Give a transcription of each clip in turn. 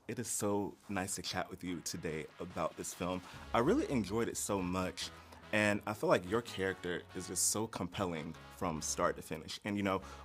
It is so nice to chat with you today about this film. I really enjoyed it so much, and I feel like your character is just so compelling from start to finish. And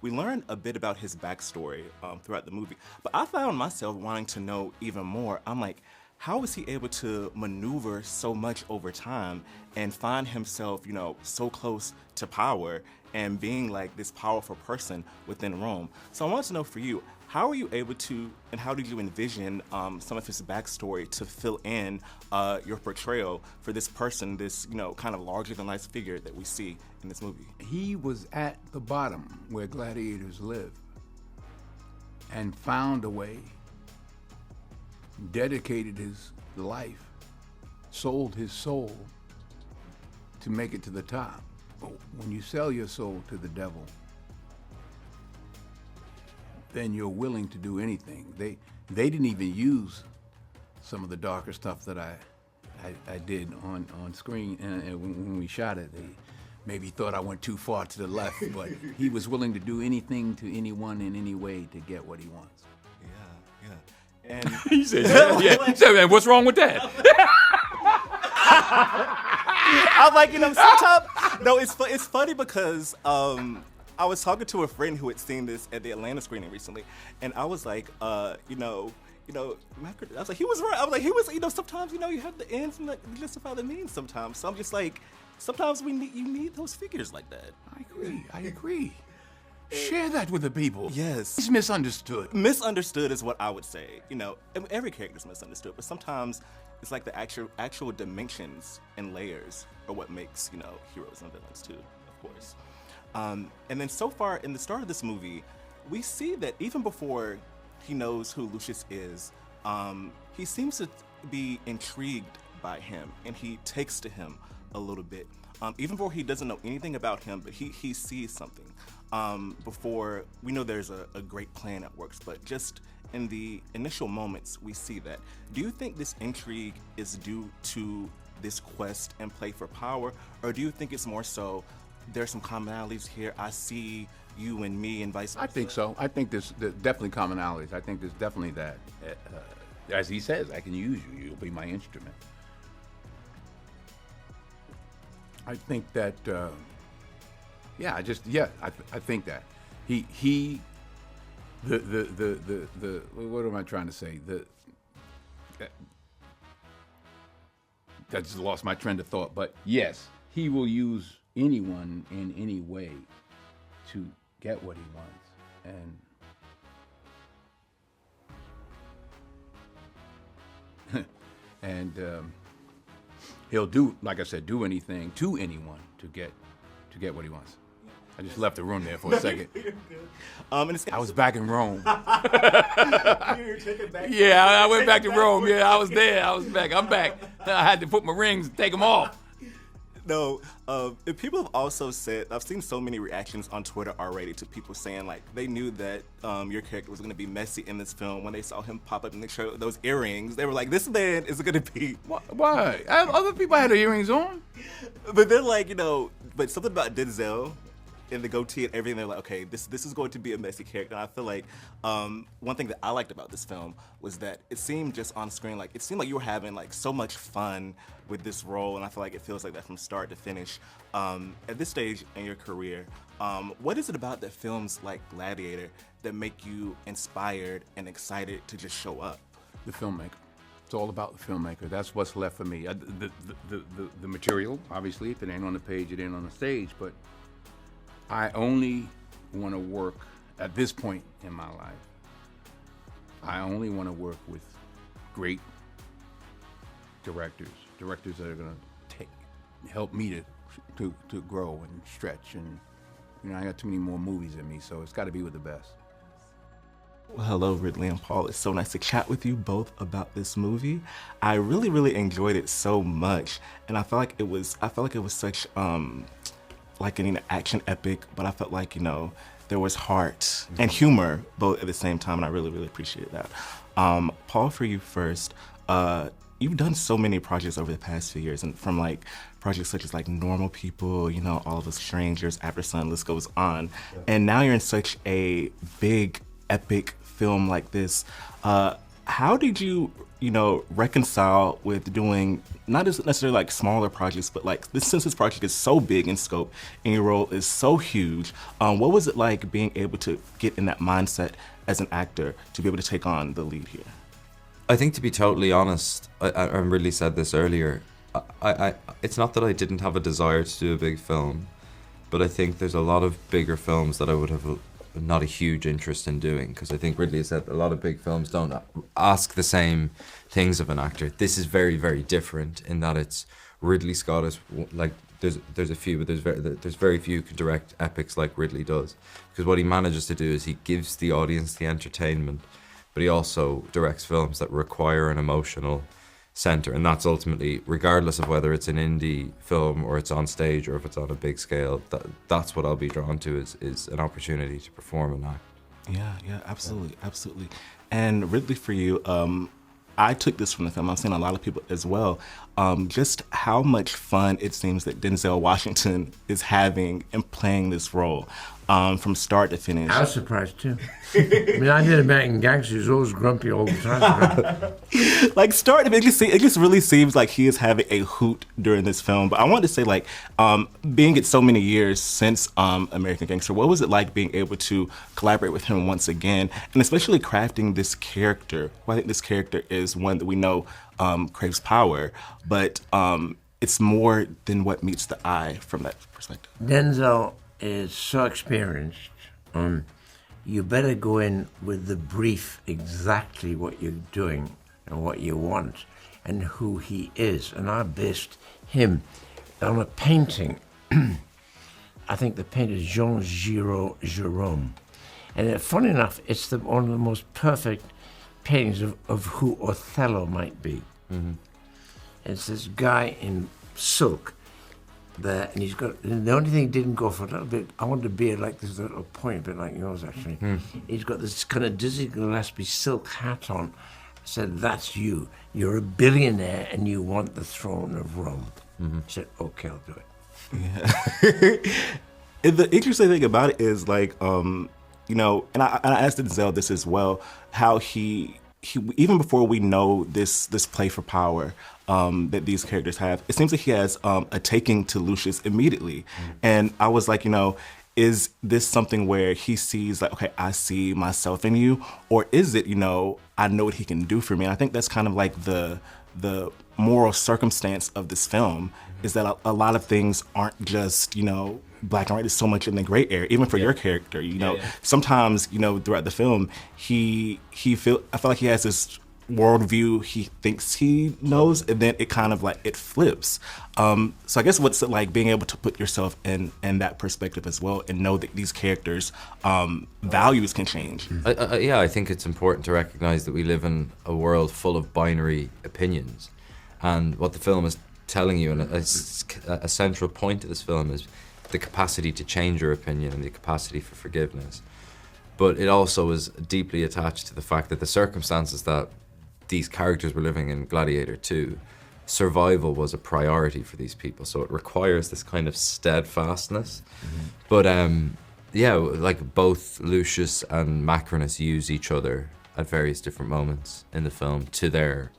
we learned a bit about his backstory throughout the movie, but I found myself wanting to know even more. I'm like, how was he able to maneuver so much over time and find himself, so close to power and being like this powerful person within Rome? So I want to know for you, how were you able to, and how did you envision some of his backstory to fill in your portrayal for this person, this kind of larger than life figure that we see in this movie? He was at the bottom where gladiators live and found a way, dedicated his life, sold his soul to make it to the top. But when you sell your soul to the devil, then you're willing to do anything. They didn't even use some of the darker stuff that I did on screen, and when we shot it, they maybe thought I went too far to the left, but he was willing to do anything to anyone in any way to get what he wants. Yeah. And He said, yeah. He said, "Man, what's wrong with that?" I'm like, sometimes, no, it's funny because I was talking to a friend who had seen this at the Atlanta screening recently, and I was like, I was like, he was right. I was like, he was, sometimes, you have the ends and like justify the means sometimes. So I'm just like, sometimes you need those figures like that. I agree. Share that with the people. Yes. He's misunderstood. Misunderstood is what I would say. Every character's misunderstood, but sometimes it's like the actual dimensions and layers are what makes, heroes and villains too, of course. And then so far in the start of this movie, we see that even before he knows who Lucius is, he seems to be intrigued by him, and he takes to him a little bit. Even before he doesn't know anything about him, but he sees something. Before we know there's a great plan that works, but just in the initial moments, we see that. Do you think this intrigue is due to this quest and play for power, or do you think it's more so there's some commonalities here? I see you and me and vice versa. I think so. I think there's definitely commonalities. I think there's definitely that. As he says, I can use you. You'll be my instrument. I think that. I think that the what am I trying to say? I just lost my trend of thought. But yes, he will use anyone in any way to get what he wants, and he'll do, like I said, do anything to anyone to get what he wants. I just left the room there for a second. I was back in Rome. Yeah, I went back to Rome. Yeah, I was there. I was back. I'm back. I had to put my rings and take them off. No, and people have also said, I've seen so many reactions on Twitter already to people saying like they knew that your character was going to be messy in this film when they saw him pop up in the trailer with those earrings. They were like, this man is going to be... Why? Other people had their earrings on. But they're like, but something about Denzel and the goatee and everything, they're like, okay, this is going to be a messy character. And I feel like one thing that I liked about this film was that it seemed just on screen, like it seemed like you were having like so much fun with this role, and I feel like it feels like that from start to finish. At this stage in your career, what is it about the films like Gladiator that make you inspired and excited to just show up? The filmmaker. It's all about the filmmaker. That's what's left for me. The material, obviously, if it ain't on the page, it ain't on the stage, but I only want to work, at this point in my life, I only want to work with great directors that are going to help me to grow and stretch. And I got too many more movies in me, so it's got to be with the best. Well, hello, Ridley and Paul. It's so nice to chat with you both about this movie. I really, really enjoyed it so much, and I felt like it was such like an action epic, but I felt like there was heart and humor both at the same time, and I really, really appreciated that. Paul, for you first, you've done so many projects over the past few years, and from like projects such as like Normal People, All of Us Strangers, After Sun, list goes on, and now you're in such a big, epic film like this. how did you, reconcile with doing not just necessarily like smaller projects, but like since this project is so big in scope and your role is so huge, what was it like being able to get in that mindset as an actor to be able to take on the lead here? I think, to be totally honest, I Ridley said this earlier, it's not that I didn't have a desire to do a big film, but I think there's a lot of bigger films that I would have not a huge interest in doing, because I think Ridley said a lot of big films don't ask the same things of an actor. This is very, very different in that it's Ridley Scott is like there's a few, but there's very few who can direct epics like Ridley does, because what he manages to do is he gives the audience the entertainment, but he also directs films that require an emotional center, and that's ultimately, regardless of whether it's an indie film or it's on stage or if it's on a big scale, that's what I'll be drawn to is an opportunity to perform and act. Yeah, absolutely. And Ridley, for you, I took this from the film, I've seen a lot of people as well, just how much fun it seems that Denzel Washington is having in playing this role. From start to finish. I was surprised too. I mean, I did American Gangster. He was always grumpy all the time. Like start to finish, it just really seems like he is having a hoot during this film. But I wanted to say, like, being it so many years since American Gangster, what was it like being able to collaborate with him once again, and especially crafting this character? Well, I think this character is one that we know craves power, but it's more than what meets the eye from that perspective. Denzel is so experienced. You better go in with the brief, exactly what you're doing and what you want and who he is. And I based him on a painting. I think the painter is Jean-Giraud Jerome. And funny enough, it's one of the most perfect paintings of who Othello might be. Mm-hmm. It's this guy in silk there, and he's got, and the only thing he didn't go for a little bit, I wanted a beard like this little point, a bit like yours actually. He's got this kind of Dizzy Gillespie silk hat on. I said, that's you. You're a billionaire and you want the throne of Rome. He said, okay, I'll do it. Yeah. And the interesting thing about it is, like, and I asked Denzel this as well, how he even before we know this play for power that these characters have, it seems like he has a taking to Lucius immediately. And I was like, is this something where he sees like, okay, I see myself in you, or is it, I know what he can do for me? And I think that's kind of like the moral circumstance of this film, is that a lot of things aren't just, black and white. There's so much in the gray area, even for your character. Sometimes, throughout the film, I feel like he has this worldview he thinks he knows, and then it kind of like it flips. So I guess what's it like being able to put yourself in that perspective as well, and know that these characters' values can change? I think it's important to recognize that we live in a world full of binary opinions, and what the film is telling you, and a central point of this film, is the capacity to change your opinion and the capacity for forgiveness. But it also is deeply attached to the fact that the circumstances that these characters were living in Gladiator II, survival was a priority for these people. So it requires this kind of steadfastness. But like both Lucius and Macrinus use each other at various different moments in the film to their,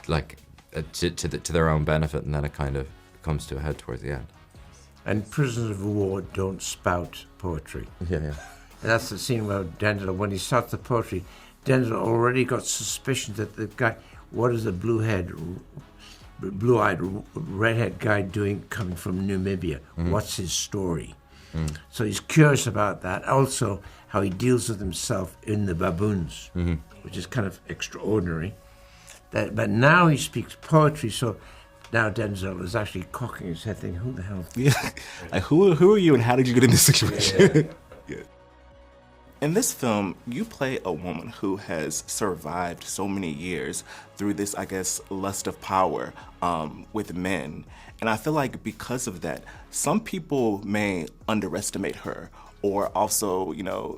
to their own benefit, and then it kind of comes to a head towards the end. And prisoners of war don't spout poetry. Yeah. And that's the scene where Denzel, when he starts the poetry, Denzel already got suspicion that the guy, what is the blue-eyed, redhead guy doing coming from Namibia? What's his story? So he's curious about that. Also, how he deals with himself in the baboons, which is kind of extraordinary. But now he speaks poetry, so now Denzel is actually cocking his head thinking, who the hell? Yeah. Like, who are you and how did you get in this situation? Yeah. In this film, you play a woman who has survived so many years through this, I guess, lust of power with men. And I feel like because of that, some people may underestimate her, or also,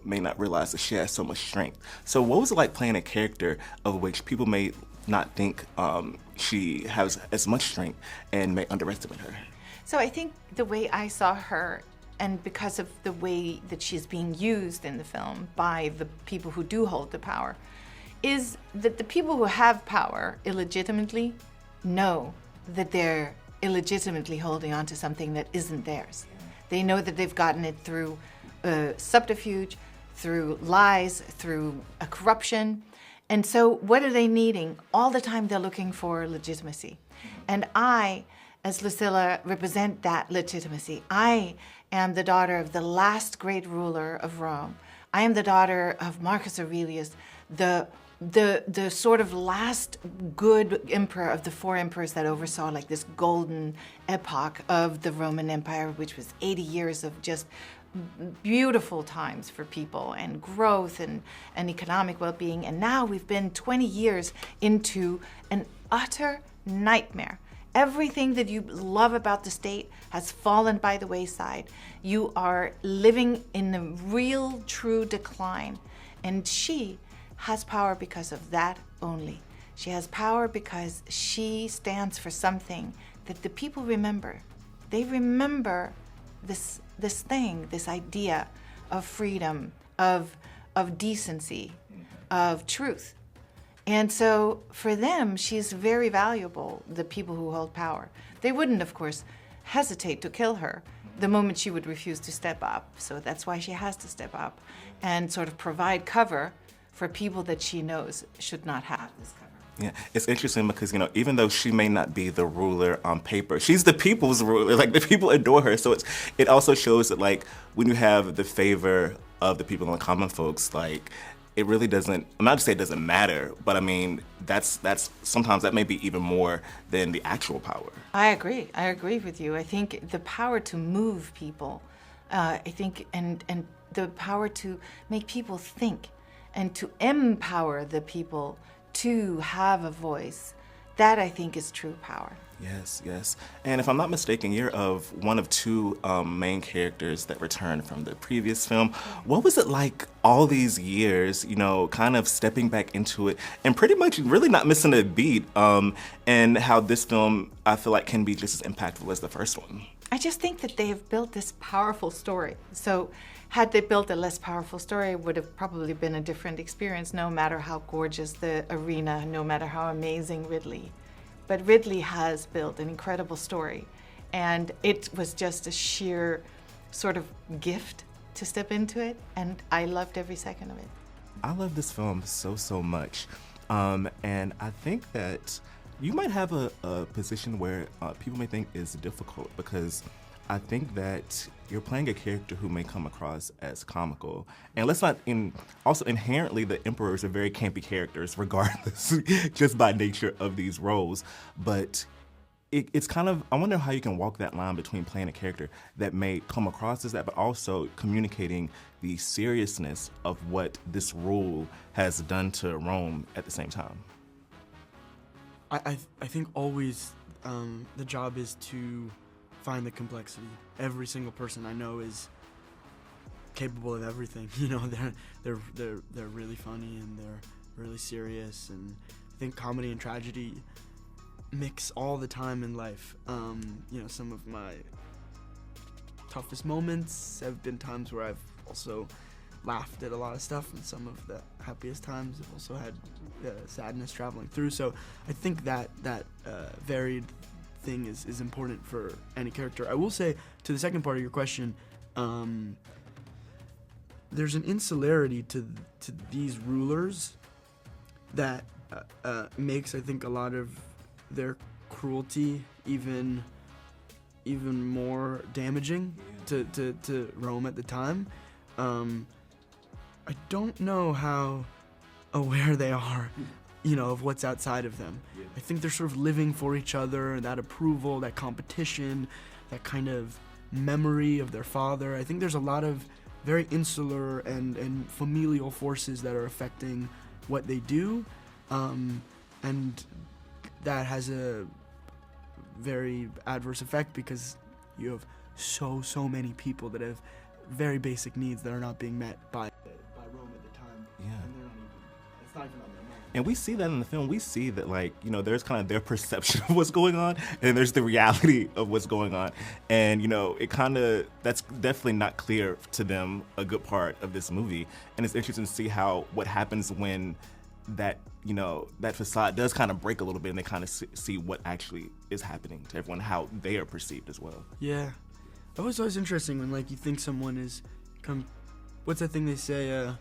may not realize that she has so much strength. So what was it like playing a character of which people may not think she has as much strength and may underestimate her? So I think the way I saw her, and because of the way that she's being used in the film by the people who do hold the power, is that the people who have power illegitimately know that they're illegitimately holding on to something that isn't theirs. They know that they've gotten it through subterfuge, through lies, through a corruption. And so what are they needing? All the time they're looking for legitimacy. And I, as Lucilla, represent that legitimacy. I am the daughter of the last great ruler of Rome. I am the daughter of Marcus Aurelius, the sort of last good emperor of the 4 emperors that oversaw like this golden epoch of the Roman Empire, which was 80 years of just beautiful times for people and growth and economic well-being. And now we've been 20 years into an utter nightmare. Everything that you love about the state has fallen by the wayside. You are living in a real, true decline. And she has power because of that only. She has power because she stands for something that the people remember. They remember this thing, this idea of freedom, of decency, of truth. And so for them, she's very valuable, the people who hold power. They wouldn't, of course, hesitate to kill her the moment she would refuse to step up. So that's why she has to step up and sort of provide cover for people that she knows should not have this cover. Yeah, it's interesting because, even though she may not be the ruler on paper, she's the people's ruler. Like, the people adore her. So it also shows that, like, when you have the favor of the people and the common folks, like, it really doesn't, I'm not to say it doesn't matter, but I mean, that's sometimes that may be even more than the actual power. I agree with you. I think the power to move people, I think, and the power to make people think and to empower the people to have a voice, that I think is true power. Yes. And if I'm not mistaken, you're of one of 2 main characters that returned from the previous film. What was it like all these years, kind of stepping back into it and pretty much really not missing a beat, and how this film, I feel like, can be just as impactful as the first one? I just think that they have built this powerful story. So had they built a less powerful story, it would have probably been a different experience, no matter how gorgeous the arena, no matter how amazing Ridley. But Ridley has built an incredible story, and it was just a sheer sort of gift to step into it, and I loved every second of it. I love this film so much, and I think that you might have a position where people may think is difficult, because I think that you're playing a character who may come across as comical. And let's not, also inherently the emperors are very campy characters regardless, just by nature of these roles. But it's kind of, I wonder how you can walk that line between playing a character that may come across as that, but also communicating the seriousness of what this rule has done to Rome at the same time. I think always the job is to find the complexity. Every single person I know is capable of everything. They're really funny and they're really serious, and I think comedy and tragedy mix all the time in life. Some of my toughest moments have been times where I've also laughed at a lot of stuff, and some of the happiest times have also had sadness traveling through. So I think that varied thing is important for any character. I will say, to the second part of your question, there's an insularity to these rulers that makes, I think, a lot of their cruelty even more damaging to Rome at the time. I don't know how aware they are, of what's outside of them. I think they're sort of living for each other, that approval, that competition, that kind of memory of their father. I think there's a lot of very insular and familial forces that are affecting what they do, and that has a very adverse effect because you have so many people that have very basic needs that are not being met by Rome at the time. Yeah. And they're not even, it's not even on their mind. And we see that in the film. We see that, there's kind of their perception of what's going on, and then there's the reality of what's going on. And, that's definitely not clear to them a good part of this movie. And it's interesting to see what happens when that that facade does kind of break a little bit, and they kind of see what actually is happening to everyone, how they are perceived as well. Yeah, that was always interesting when you think someone is what's that thing they say?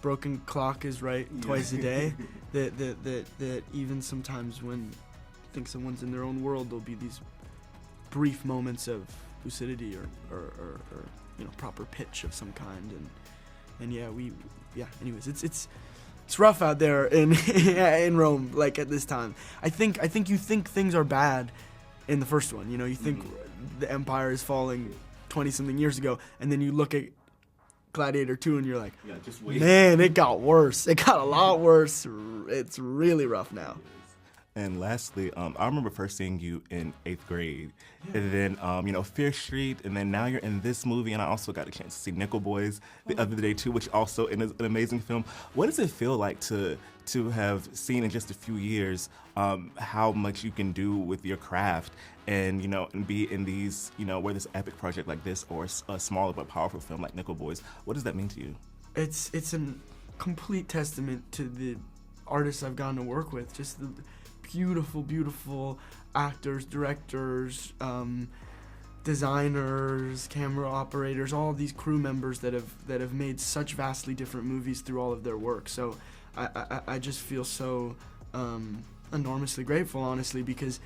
Broken clock is right twice a day. that even sometimes when you think someone's in their own world, there'll be these brief moments of lucidity or proper pitch of some kind, and anyways, it's rough out there in Rome, at this time. I think you think things are bad in the first one. You think the empire is falling 20-something years ago, and then you look at Gladiator 2 and you're like, just wait. Man, it got worse. It got a lot worse. It's really rough now. And lastly, I remember first seeing you in 8th grade, and then Fear Street, and then now you're in this movie, and I also got a chance to see Nickel Boys the other day too, which also is an amazing film. What does it feel like to have seen in just a few years how much you can do with your craft, and and be in these where this epic project like this, or a smaller but powerful film like Nickel Boys? What does that mean to you? It's a complete testament to the artists I've gotten to work with. Just the beautiful actors, directors, designers, camera operators, all of these crew members that have made such vastly different movies through all of their work. So I just feel so enormously grateful, honestly, because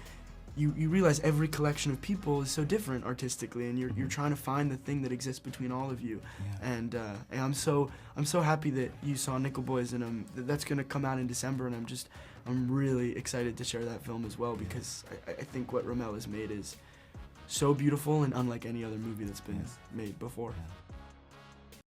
you realize every collection of people is so different artistically, and you're trying to find the thing that exists between all of you. Yeah. And I'm so happy that you saw Nickel Boys, and that's gonna come out in December, and I'm really excited to share that film as well, because I think what Rommel has made is so beautiful and unlike any other movie that's been made before. Yeah.